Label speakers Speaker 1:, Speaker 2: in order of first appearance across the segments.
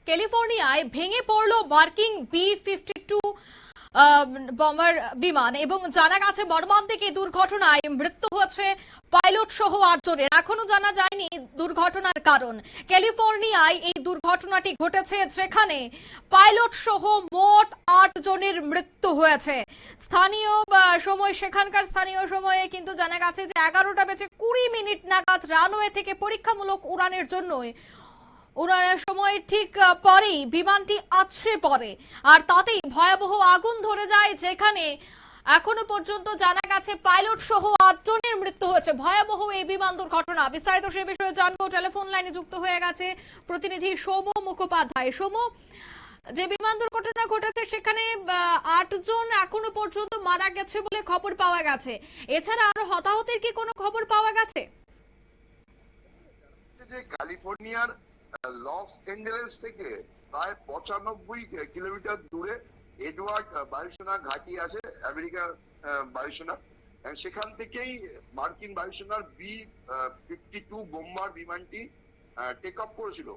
Speaker 1: ক্যালিফোর্নিয়ায় ভেঙে পড়ল মার্কিন B-52 বোমার বিমান এবং জানা গেছে মর্মান্তিক এই দুর্ঘটনায় মৃত্যু হয়েছে পাইলট সহ 8 জনের। এখনো জানা যায়নি দুর্ঘটনার কারণ। ক্যালিফোর্নিয়ায় এই দুর্ঘটনাটি ঘটেছে যেখানে পাইলট সহ মোট 8 জনের মৃত্যু হয়েছে। সেখানকার স্থানীয় সময়ে কিন্তু জানা গেছে যে 11:20 নাগাদ রানওয়ে থেকে পরীক্ষামূলক উড়ানের জন্য উড়ানের সময় ঠিক পরেই বিমানটি আছড়ে পড়ে আর তাতেই ভয়াবহ আগুন ধরে যায়, যেখানে এখনো পর্যন্ত জানা গেছে পাইলট সহ 8 জনের মৃত্যু হয়েছে। ভয়াবহ এই বিমান দুর্ঘটনা। বিস্তারিত সে বিষয়ে জানবো। টেলিফোন লাইনে যুক্ত হয়ে গেছে প্রতিনিধি সৌম মুখোপাধ্যায়। সৌম, যে বিমান দুর্ঘটনা ঘটেছে সেখানে 8 জন এখনো পর্যন্ত মারা গেছে বলে খবর পাওয়া গেছে, এছাড়া আরো হতাহতের কি কোনো খবর পাওয়া গেছে?
Speaker 2: ক্যালিফোর্নিয়ার লস এঞ্জেলেস থেকে প্রায় 95 কিলোমিটার দূরে এডওয়ার্ড বায়ুসেনা ঘাঁটি আছে, আমেরিকার বায়ুসেনা। সেখান থেকেই মার্কিন বায়ুসেনার B-52 বোম্বার বিমানটি টেক অফ করেছিল।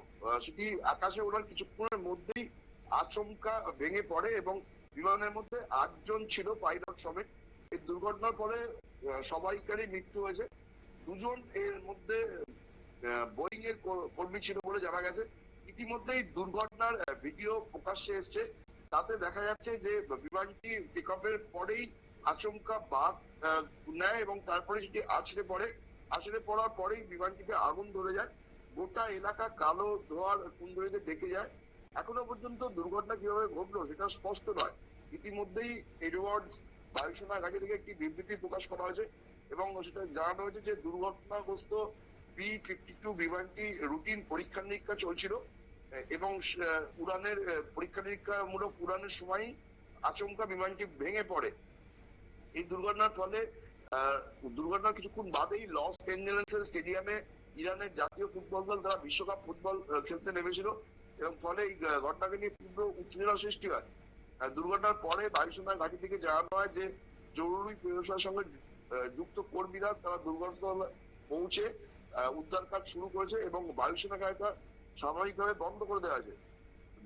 Speaker 2: সেটি আকাশে ওঠার কিছুক্ষণের মধ্যেই আচমকা ভেঙে পড়ে এবং বিমানের মধ্যে 8 জন ছিল, পাইলট সমেত। এই দুর্ঘটনার ফলে সবাইকারই মৃত্যু হয়েছে। 2 জন এর মধ্যে বোয়িং এর কর্মী ছিল বলে জানা গেছে। ইতিমধ্যেই দুর্ঘটনার ভিডিও প্রকাশ্যে এসছে, তাতে দেখা যাচ্ছে যে বিমানটি টেক অফের পরেই আচমকা বাঁক নেয় এবং তারপরে সেটি আছড়ে পড়ার পরেই বিমানটিতে আগুন ধরে যায়। গোটা এলাকা কালো ধোঁয়ার কুণ্ডলীতে ঢেকে যায়। এখনো পর্যন্ত দুর্ঘটনা কিভাবে ঘটলো সেটা স্পষ্ট নয়। ইতিমধ্যেই এডওয়ার্ডস বায়ুসেনা ঘাঁটি থেকে একটি বিবৃতি প্রকাশ করা হয়েছে এবং সেটা জানানো হয়েছে যে দুর্ঘটনাগ্রস্ত B-52 বিমানটি রুটিন পরীক্ষা নিরীক্ষা চলছিল এবং উড়ানের পরীক্ষা নিরীক্ষামূলক উড়ানের সময় আচমকা বিমানটি ভেঙে পড়ে। এই দুর্ঘটনার ফলে দুর্ঘটনার কিছুক্ষণ বাদেই লস এঞ্জেলেসের স্টেডিয়ামে ইরানের জাতীয় ফুটবল দল তারা বিশ্বকাপ ফুটবল খেলতে নেমেছিল এবং ফলে এই ঘটনাকে নিয়ে তীব্র উত্তেজনা সৃষ্টি হয়। দুর্ঘটনার পরে বায়ুসেনা ঘাঁটি থেকে জানানো হয় যে জরুরি পরিষেবার সঙ্গে যুক্ত কর্মীরা তারা দুর্ঘটনা পৌঁছে উদ্ধার কাজ শুরু করেছে এবং বায়ুসেনা ঘাঁটিটা সাময়িকভাবে বন্ধ করে দেওয়া হয়েছে।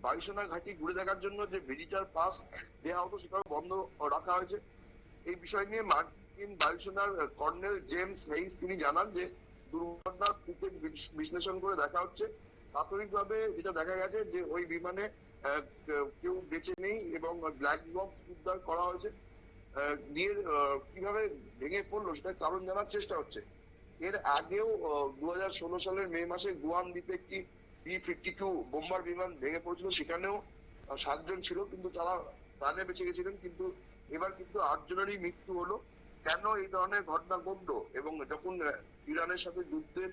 Speaker 2: বায়ুসেনা ঘাঁটি ঘুরে দেখার জন্য যে ভিজিটার পাস দেওয়া হতো সেটাও বন্ধ রাখা হয়েছে। এই বিষয় নিয়ে মার্কিন বায়ুসেনার কর্নেল জেমস হেইস তিনি জানান যে দুর্ঘটনার ফুটেজ বিশ্লেষণ করে দেখা হচ্ছে। প্রাথমিকভাবে যেটা দেখা গেছে যে ওই বিমানে কেউ বেঁচে নেই এবং ব্ল্যাক বক্স উদ্ধার করা হয়েছে। দিয়ে কিভাবে ভেঙে পড়লো সেটার কারণ জানার চেষ্টা হচ্ছে। এর আগেও 2016 সালের মে মাসে গুয়াম দ্বীপে একটি B-52 বোম্বার বিমান ভেঙে পড়েছিল, সেখানেও 7 জন ছিল কিন্তু তারা প্রাণে বেঁচে গেছিলেন। কিন্তু এবার কিন্তু 8 জনেরই মৃত্যু হলো। কেন এই ধরনের ঘটনা ঘটলো এবং যখন ইরানের সাথে যুদ্ধের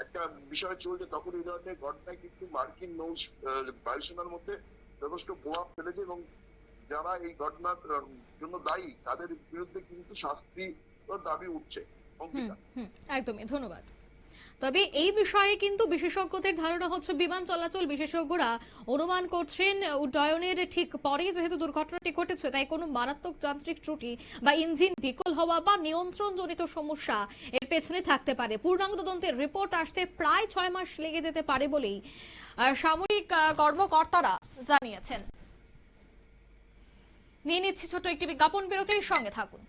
Speaker 2: একটা বিষয় চলছে তখন এই ধরনের ঘটনায় কিন্তু মার্কিন বায়ুসেনার মধ্যে যথেষ্ট প্রভাব ফেলেছে এবং যারা এই ঘটনার জন্য দায়ী তাদের বিরুদ্ধে কিন্তু শাস্তি দাবি উঠছে।
Speaker 1: একদমই, ধন্যবাদ। তবে এই বিষয়ে কিন্তু বিশেষজ্ঞদের ধারণা হচ্ছে বিমান চলাচল বিশেষজ্ঞরা অনুমান করছেন উড্ডয়নের ঠিক পরে যেহেতু দুর্ঘটনাটি ঘটেছে তাই কোনো মারাত্মক যান্ত্রিক ত্রুটি বা ইঞ্জিন বিকল হওয়া বা নিয়ন্ত্রণজনিত সমস্যা এর পেছনে থাকতে পারে। পূর্ণাঙ্গ তদন্তের রিপোর্ট আসতে প্রায় 6 মাস লেগে যেতে পারে বলেই সামরিক কর্মকর্তারা জানিয়েছেন। নিয়ে নিচ্ছি ছোট একটি বিজ্ঞাপন বিরতির সঙ্গে থাকুন।